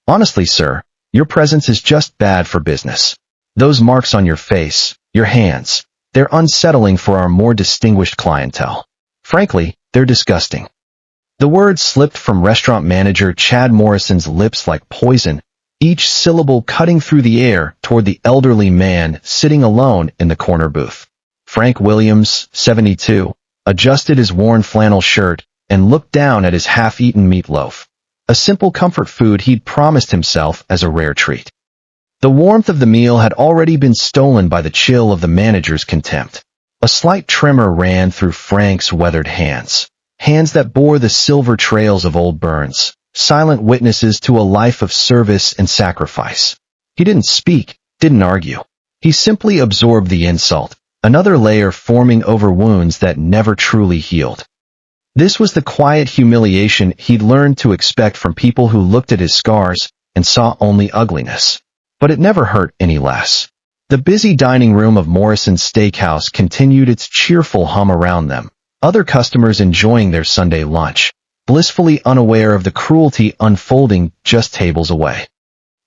Honestly, sir, your presence is just bad for business. Those marks on your face, your hands, they're unsettling for our more distinguished clientele. Frankly, they're disgusting. The words slipped from restaurant manager Chad Morrison's lips like poison, each syllable cutting through the air toward the elderly man sitting alone in the corner booth. Frank Williams, 72, adjusted his worn flannel shirt and looked down at his half-eaten meatloaf, a simple comfort food he'd promised himself as a rare treat. The warmth of the meal had already been stolen by the chill of the manager's contempt. A slight tremor ran through Frank's weathered hands, hands that bore the silver trails of old burns, silent witnesses to a life of service and sacrifice. He didn't speak, didn't argue. He simply absorbed the insult, another layer forming over wounds that never truly healed. This was the quiet humiliation he'd learned to expect from people who looked at his scars and saw only ugliness. But it never hurt any less. The busy dining room of Morrison's Steakhouse continued its cheerful hum around them, other customers enjoying their Sunday lunch, blissfully unaware of the cruelty unfolding just tables away.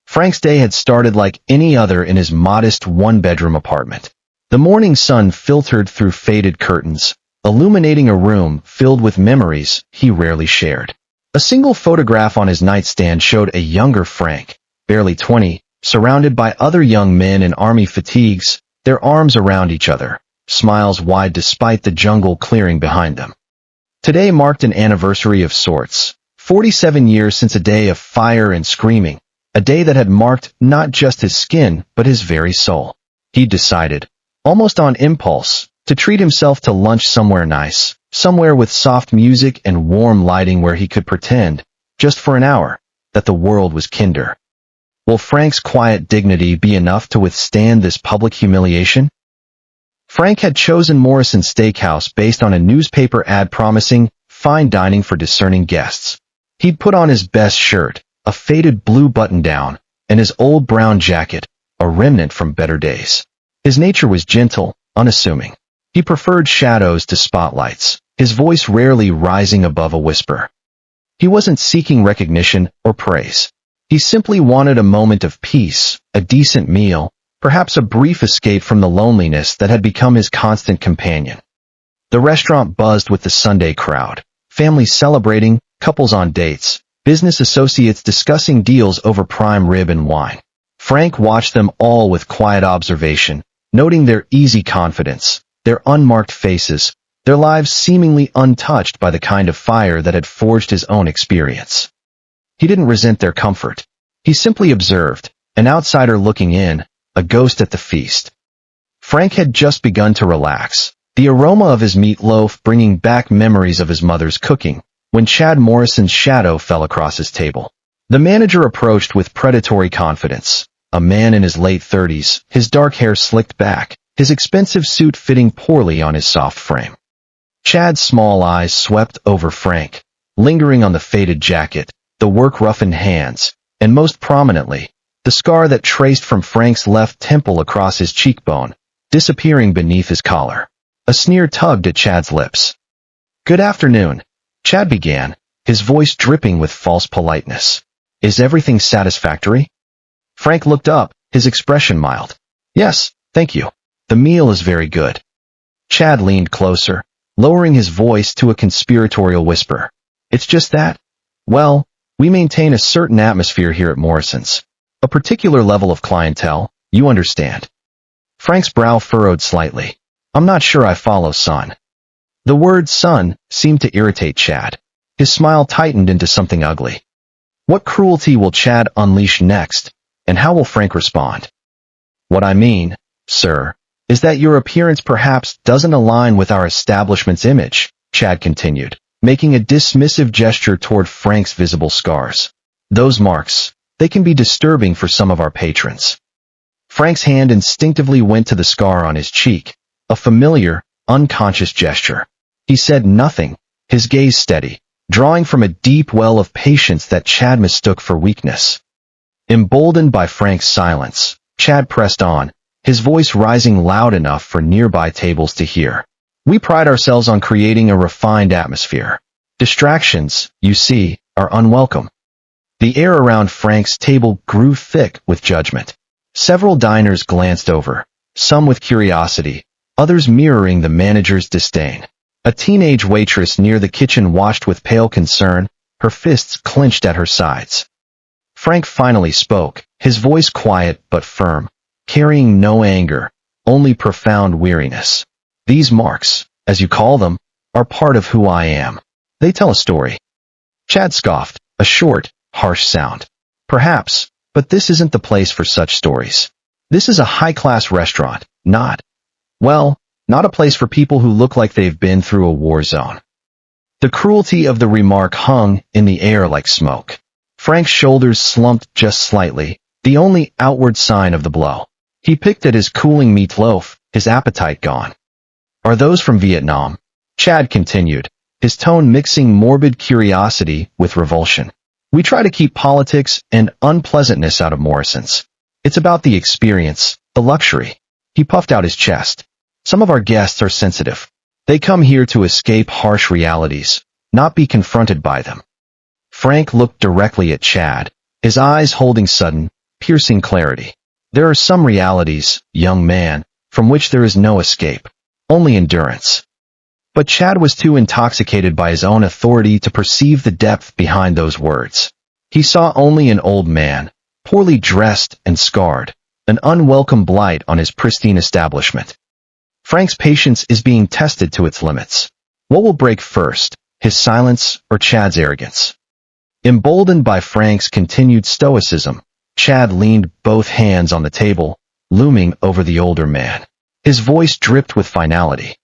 Frank's day had started like any other in his modest one-bedroom apartment. The morning sun filtered through faded curtains, illuminating a room filled with memories he rarely shared. A single photograph on his nightstand showed a younger Frank, barely 20, surrounded by other young men in army fatigues, their arms around each other, smiles wide despite the jungle clearing behind them. Today marked an anniversary of sorts, 47 years since a day of fire and screaming, a day that had marked not just his skin but his very soul. He decided, almost on impulse, to treat himself to lunch somewhere nice, somewhere with soft music and warm lighting where he could pretend, just for an hour, that the world was kinder. Will Frank's quiet dignity be enough to withstand this public humiliation? Frank had chosen Morrison's Steakhouse based on a newspaper ad promising fine dining for discerning guests. He'd put on his best shirt, a faded blue button-down, and his old brown jacket, a remnant from better days. His nature was gentle, unassuming. He preferred shadows to spotlights, his voice rarely rising above a whisper. He wasn't seeking recognition or praise. He simply wanted a moment of peace, a decent meal, perhaps a brief escape from the loneliness that had become his constant companion. The restaurant buzzed with the Sunday crowd, families celebrating, couples on dates, business associates discussing deals over prime rib and wine. Frank watched them all with quiet observation, noting their easy confidence, their unmarked faces, their lives seemingly untouched by the kind of fire that had forged his own experience. He didn't resent their comfort. He simply observed, an outsider looking in, a ghost at the feast. Frank had just begun to relax, the aroma of his meatloaf bringing back memories of his mother's cooking, when Chad Morrison's shadow fell across his table. The manager approached with predatory confidence, a man in his late 30s, his dark hair slicked back, his expensive suit fitting poorly on his soft frame. Chad's small eyes swept over Frank, lingering on the faded jacket, the work-roughened hands, and most prominently, the scar that traced from Frank's left temple across his cheekbone, disappearing beneath his collar. A sneer tugged at Chad's lips. "Good afternoon," Chad began, his voice dripping with false politeness. "Is everything satisfactory?" Frank looked up, his expression mild. "Yes, thank you. The meal is very good." Chad leaned closer, lowering his voice to a conspiratorial whisper. "It's just that, well, we maintain a certain atmosphere here at Morrison's. A particular level of clientele, you understand." Frank's brow furrowed slightly. "I'm not sure I follow, son." The word son seemed to irritate Chad. His smile tightened into something ugly. What cruelty will Chad unleash next, and how will Frank respond? "What I mean, sir, is that your appearance perhaps doesn't align with our establishment's image," Chad continued, making a dismissive gesture toward Frank's visible scars. "Those marks, they can be disturbing for some of our patrons." Frank's hand instinctively went to the scar on his cheek, a familiar, unconscious gesture. He said nothing, his gaze steady, drawing from a deep well of patience that Chad mistook for weakness. Emboldened by Frank's silence, Chad pressed on, his voice rising loud enough for nearby tables to hear. "We pride ourselves on creating a refined atmosphere. Distractions, you see, are unwelcome." The air around Frank's table grew thick with judgment. Several diners glanced over, some with curiosity, others mirroring the manager's disdain. A teenage waitress near the kitchen watched with pale concern, her fists clenched at her sides. Frank finally spoke, his voice quiet but firm, carrying no anger, only profound weariness. These marks, as you call them, are part of who I am. They tell a story. Chad scoffed, a short, harsh sound. Perhaps, but this isn't the place for such stories. This is a high-class restaurant, not a place for people who look like they've been through a war zone. The cruelty of the remark hung in the air like smoke. Frank's shoulders slumped just slightly, the only outward sign of the blow. He picked at his cooling meatloaf, his appetite gone. Are those from Vietnam? Chad continued, his tone mixing morbid curiosity with revulsion. We try to keep politics and unpleasantness out of Morrison's. It's about the experience, the luxury. He puffed out his chest. Some of our guests are sensitive. They come here to escape harsh realities, not be confronted by them. Frank looked directly at Chad, his eyes holding sudden, piercing clarity. There are some realities, young man, from which there is no escape, only endurance. But Chad was too intoxicated by his own authority to perceive the depth behind those words. He saw only an old man, poorly dressed and scarred, an unwelcome blight on his pristine establishment. Frank's patience is being tested to its limits. What will break first, his silence or Chad's arrogance? Emboldened by Frank's continued stoicism, Chad leaned both hands on the table, looming over the older man. His voice dripped with finality.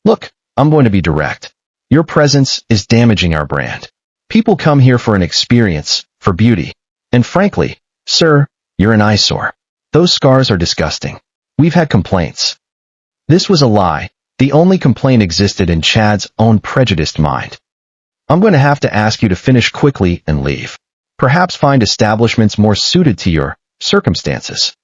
Look, I'm going to be direct. Your presence is damaging our brand. People come here for an experience, for beauty. And frankly, sir, you're an eyesore. Those scars are disgusting. We've had complaints. This was a lie. The only complaint existed in Chad's own prejudiced mind. I'm going to have to ask you to finish quickly and leave. Perhaps find establishments more suited to your circumstances.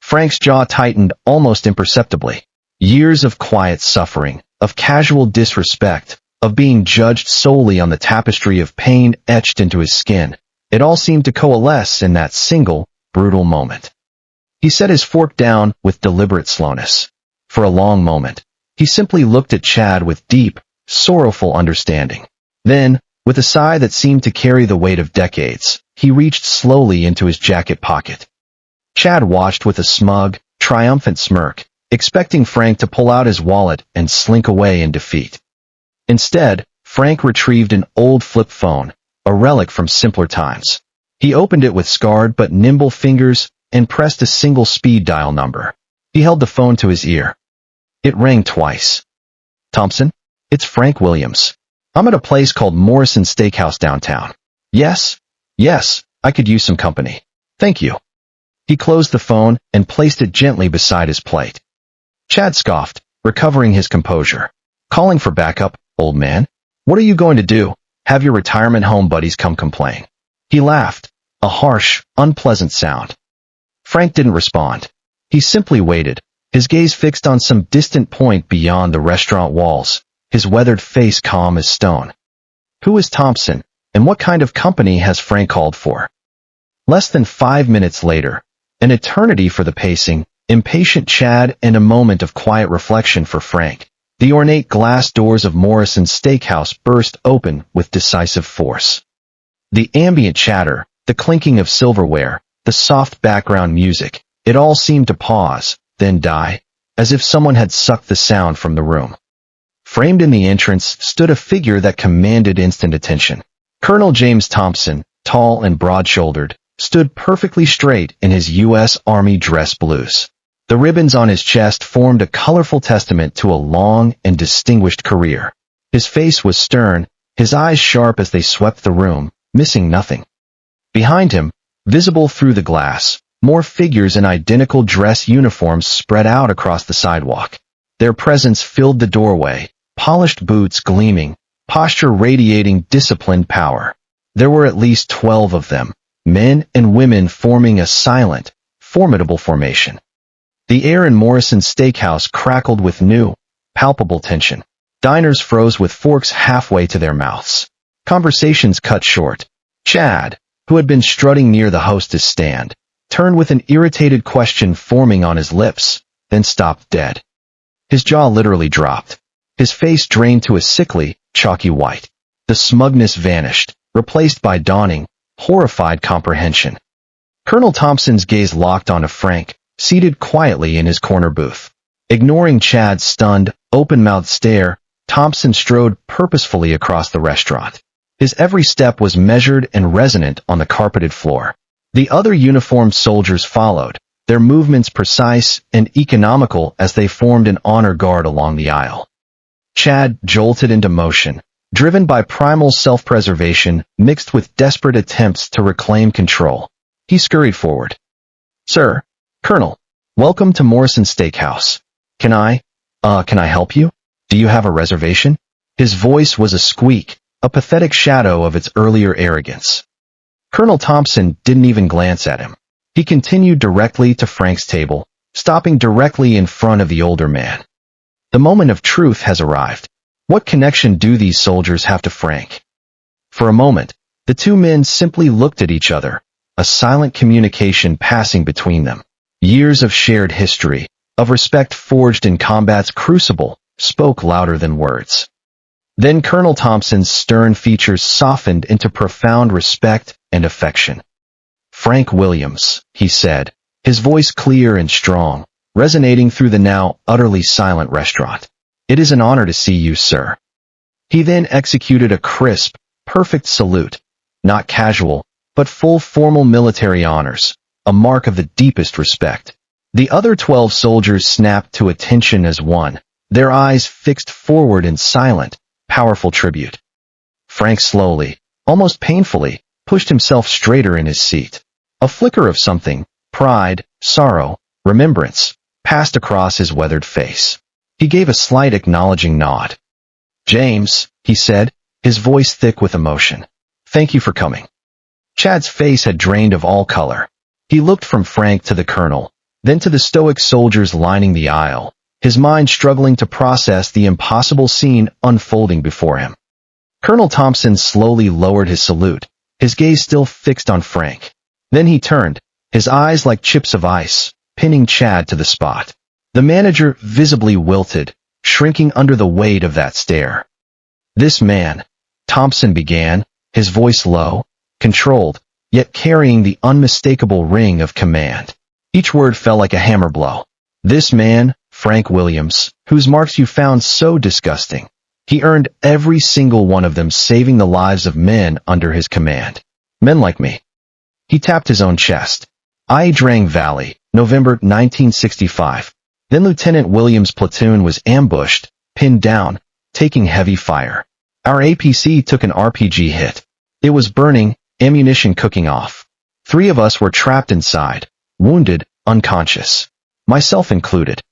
Frank's jaw tightened almost imperceptibly. Years of quiet suffering, of casual disrespect, of being judged solely on the tapestry of pain etched into his skin. It all seemed to coalesce in that single, brutal moment. He set his fork down with deliberate slowness. For a long moment, he simply looked at Chad with deep, sorrowful understanding. Then, with a sigh that seemed to carry the weight of decades, he reached slowly into his jacket pocket. Chad watched with a smug, triumphant smirk, expecting Frank to pull out his wallet and slink away in defeat. Instead, Frank retrieved an old flip phone, a relic from simpler times. He opened it with scarred but nimble fingers and pressed a single speed dial number. He held the phone to his ear. It rang twice. Thompson? It's Frank Williams. I'm at a place called Morrison Steakhouse downtown. Yes, I could use some company. Thank you. He closed the phone and placed it gently beside his plate. Chad scoffed, recovering his composure. Calling for backup, old man? What are you going to do? Have your retirement home buddies come complain? He laughed, a harsh, unpleasant sound. Frank didn't respond. He simply waited, his gaze fixed on some distant point beyond the restaurant walls, his weathered face calm as stone. Who is Thompson, and what kind of company has Frank called for? Less than 5 minutes later, an eternity for the pacing, impatient Chad and a moment of quiet reflection for Frank, the ornate glass doors of Morrison's Steakhouse burst open with decisive force. The ambient chatter, the clinking of silverware, the soft background music, it all seemed to pause, then die, as if someone had sucked the sound from the room. Framed in the entrance stood a figure that commanded instant attention. Colonel James Thompson, tall and broad-shouldered, stood perfectly straight in his U.S. Army dress blues. The ribbons on his chest formed a colorful testament to a long and distinguished career. His face was stern, his eyes sharp as they swept the room, missing nothing. Behind him, visible through the glass, more figures in identical dress uniforms spread out across the sidewalk. Their presence filled the doorway, polished boots gleaming, posture radiating disciplined power. There were at least 12 of them, men and women forming a silent, formidable formation. The air in Morrison's Steakhouse crackled with new, palpable tension. Diners froze with forks halfway to their mouths. Conversations cut short. Chad, who had been strutting near the hostess stand, turned with an irritated question forming on his lips, then stopped dead. His jaw literally dropped. His face drained to a sickly, chalky white. The smugness vanished, replaced by dawning, horrified comprehension. Colonel Thompson's gaze locked onto Frank, seated quietly in his corner booth. Ignoring Chad's stunned, open-mouthed stare, Thompson strode purposefully across the restaurant. His every step was measured and resonant on the carpeted floor. The other uniformed soldiers followed, their movements precise and economical as they formed an honor guard along the aisle. Chad jolted into motion, driven by primal self-preservation mixed with desperate attempts to reclaim control. He scurried forward. "Sir, Colonel, welcome to Morrison Steakhouse. Can I help you? Do you have a reservation?" His voice was a squeak, a pathetic shadow of its earlier arrogance. Colonel Thompson didn't even glance at him. He continued directly to Frank's table, stopping directly in front of the older man. The moment of truth has arrived. What connection do these soldiers have to Frank? For a moment, the two men simply looked at each other, a silent communication passing between them. Years of shared history, of respect forged in combat's crucible, spoke louder than words. Then Colonel Thompson's stern features softened into profound respect and affection. "Frank Williams," he said, his voice clear and strong, resonating through the now utterly silent restaurant. "It is an honor to see you, sir." He then executed a crisp, perfect salute, not casual, but full formal military honors, a mark of the deepest respect. The other 12 soldiers snapped to attention as one, their eyes fixed forward in silent, powerful tribute. Frank slowly, almost painfully, pushed himself straighter in his seat. A flicker of something, pride, sorrow, remembrance, passed across his weathered face. He gave a slight acknowledging nod. "James," he said, his voice thick with emotion. "Thank you for coming." Chad's face had drained of all color. He looked from Frank to the colonel, then to the stoic soldiers lining the aisle, his mind struggling to process the impossible scene unfolding before him. Colonel Thompson slowly lowered his salute, his gaze still fixed on Frank. Then he turned, his eyes like chips of ice, pinning Chad to the spot. The manager visibly wilted, shrinking under the weight of that stare. "This man," Thompson began, his voice low, controlled, yet carrying the unmistakable ring of command. Each word fell like a hammer blow. "This man, Frank Williams, whose marks you found so disgusting. He earned every single one of them, saving the lives of men under his command. Men like me." He tapped his own chest. "I Drang Valley, November 1965. Then Lieutenant Williams' platoon was ambushed, pinned down, taking heavy fire. Our APC took an RPG hit. It was burning, ammunition cooking off. 3 of us were trapped inside, wounded, unconscious. Myself included."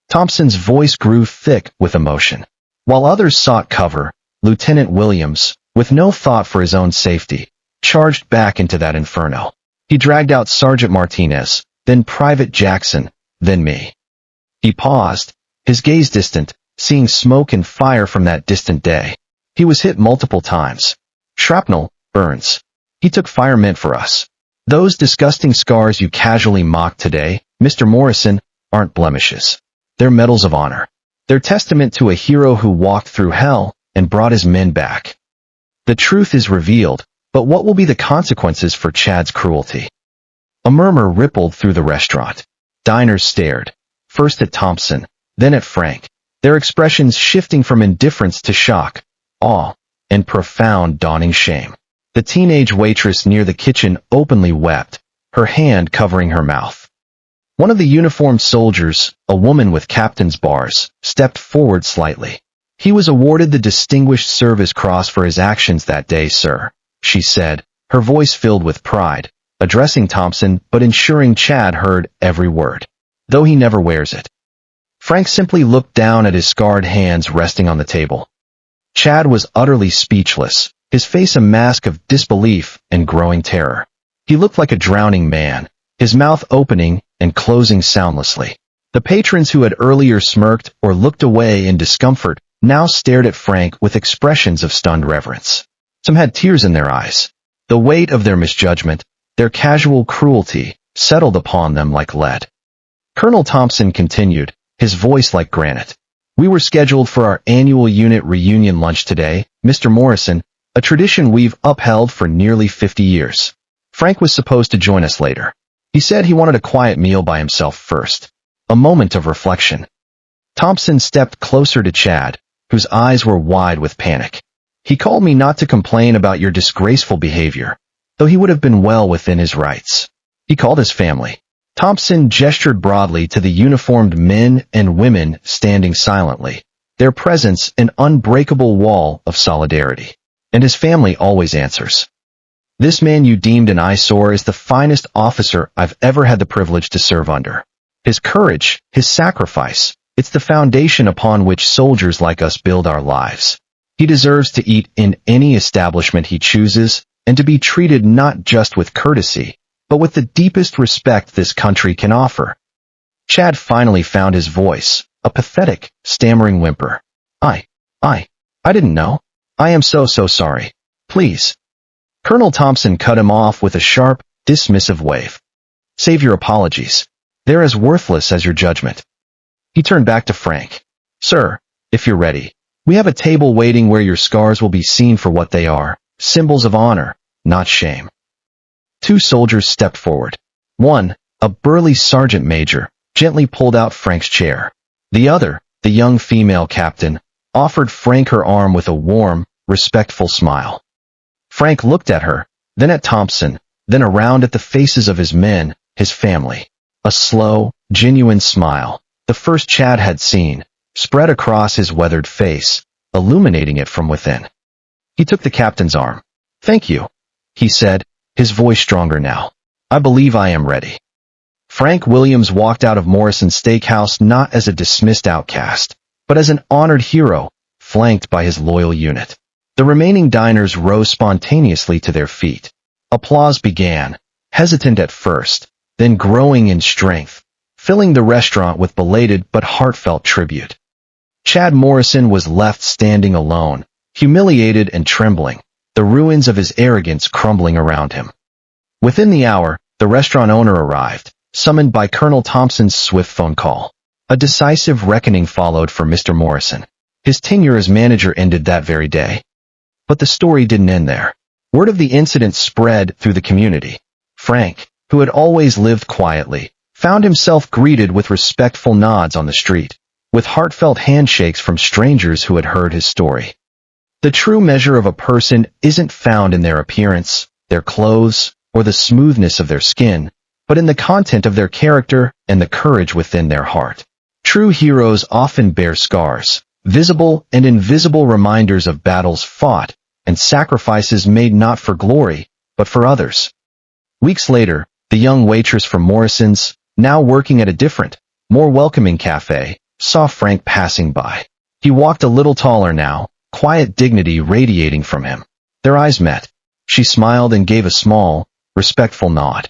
Thompson's voice grew thick with emotion. While others sought cover, Lieutenant Williams, with no thought for his own safety, charged back into that inferno. He dragged out Sergeant Martinez, then Private Jackson, then me. He paused, his gaze distant, seeing smoke and fire from that distant day. He was hit multiple times. Shrapnel, burns. He took fire meant for us. Those disgusting scars you casually mock today, Mr. Morrison, aren't blemishes. They're medals of honor. They're testament to a hero who walked through hell and brought his men back. The truth is revealed, but what will be the consequences for Chad's cruelty? A murmur rippled through the restaurant. Diners stared, first at Thompson, then at Frank, their expressions shifting from indifference to shock, awe, and profound dawning shame. The teenage waitress near the kitchen openly wept, her hand covering her mouth. One of the uniformed soldiers, a woman with captain's bars, stepped forward slightly. "He was awarded the Distinguished Service Cross for his actions that day, sir," she said, her voice filled with pride, addressing Thompson but ensuring Chad heard every word. "Though he never wears it." Frank simply looked down at his scarred hands resting on the table. Chad was utterly speechless, his face a mask of disbelief and growing terror. He looked like a drowning man, his mouth opening and closing soundlessly. The patrons who had earlier smirked or looked away in discomfort now stared at Frank with expressions of stunned reverence. Some had tears in their eyes. The weight of their misjudgment, their casual cruelty, settled upon them like lead. Colonel Thompson continued, his voice like granite. We were scheduled for our annual unit reunion lunch today, Mr. Morrison, a tradition we've upheld for nearly 50 years. Frank was supposed to join us later. He said he wanted a quiet meal by himself first. A moment of reflection. Thompson stepped closer to Chad, whose eyes were wide with panic. He called me not to complain about your disgraceful behavior, though he would have been well within his rights. He called his family. Thompson gestured broadly to the uniformed men and women standing silently, their presence an unbreakable wall of solidarity. And his family always answers. This man you deemed an eyesore is the finest officer I've ever had the privilege to serve under. His courage, his sacrifice, it's the foundation upon which soldiers like us build our lives. He deserves to eat in any establishment he chooses, and to be treated not just with courtesy, but with the deepest respect this country can offer. Chad finally found his voice, a pathetic, stammering whimper. I didn't know. I am so sorry. Please. Colonel Thompson cut him off with a sharp, dismissive wave. Save your apologies. They're as worthless as your judgment. He turned back to Frank. Sir, if you're ready, we have a table waiting where your scars will be seen for what they are, symbols of honor, not shame. Two soldiers stepped forward. One, a burly sergeant major, gently pulled out Frank's chair. The other, the young female captain, offered Frank her arm with a warm, respectful smile. Frank looked at her, then at Thompson, then around at the faces of his men, his family. A slow, genuine smile, the first Chad had seen, spread across his weathered face, illuminating it from within. He took the captain's arm. Thank you, he said, his voice stronger now. I believe I am ready. Frank Williams walked out of Morrison's Steakhouse not as a dismissed outcast, but as an honored hero, flanked by his loyal unit. The remaining diners rose spontaneously to their feet. Applause began, hesitant at first, then growing in strength, filling the restaurant with belated but heartfelt tribute. Chad Morrison was left standing alone, humiliated and trembling, the ruins of his arrogance crumbling around him. Within the hour, the restaurant owner arrived, summoned by Colonel Thompson's swift phone call. A decisive reckoning followed for Mr. Morrison. His tenure as manager ended that very day. But the story didn't end there. Word of the incident spread through the community. Frank, who had always lived quietly, found himself greeted with respectful nods on the street, with heartfelt handshakes from strangers who had heard his story. The true measure of a person isn't found in their appearance, their clothes, or the smoothness of their skin, but in the content of their character and the courage within their heart. True heroes often bear scars, visible and invisible reminders of battles fought and sacrifices made not for glory, but for others. Weeks later, the young waitress from Morrison's, now working at a different, more welcoming cafe, saw Frank passing by. He walked a little taller now, quiet dignity radiating from him. Their eyes met. She smiled and gave a small, respectful nod.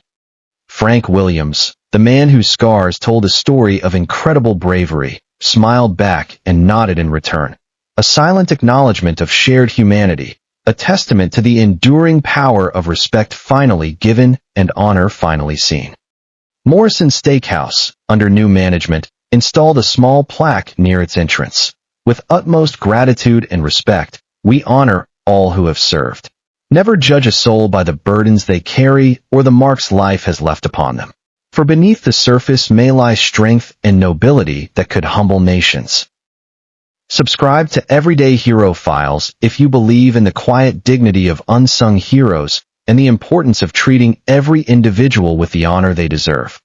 Frank Williams, the man whose scars told a story of incredible bravery, smiled back and nodded in return. A silent acknowledgement of shared humanity, a testament to the enduring power of respect finally given and honor finally seen. Morrison Steakhouse, under new management, installed a small plaque near its entrance. With utmost gratitude and respect, we honor all who have served. Never judge a soul by the burdens they carry or the marks life has left upon them. For beneath the surface may lie strength and nobility that could humble nations. Subscribe to Everyday Hero Files if you believe in the quiet dignity of unsung heroes and the importance of treating every individual with the honor they deserve.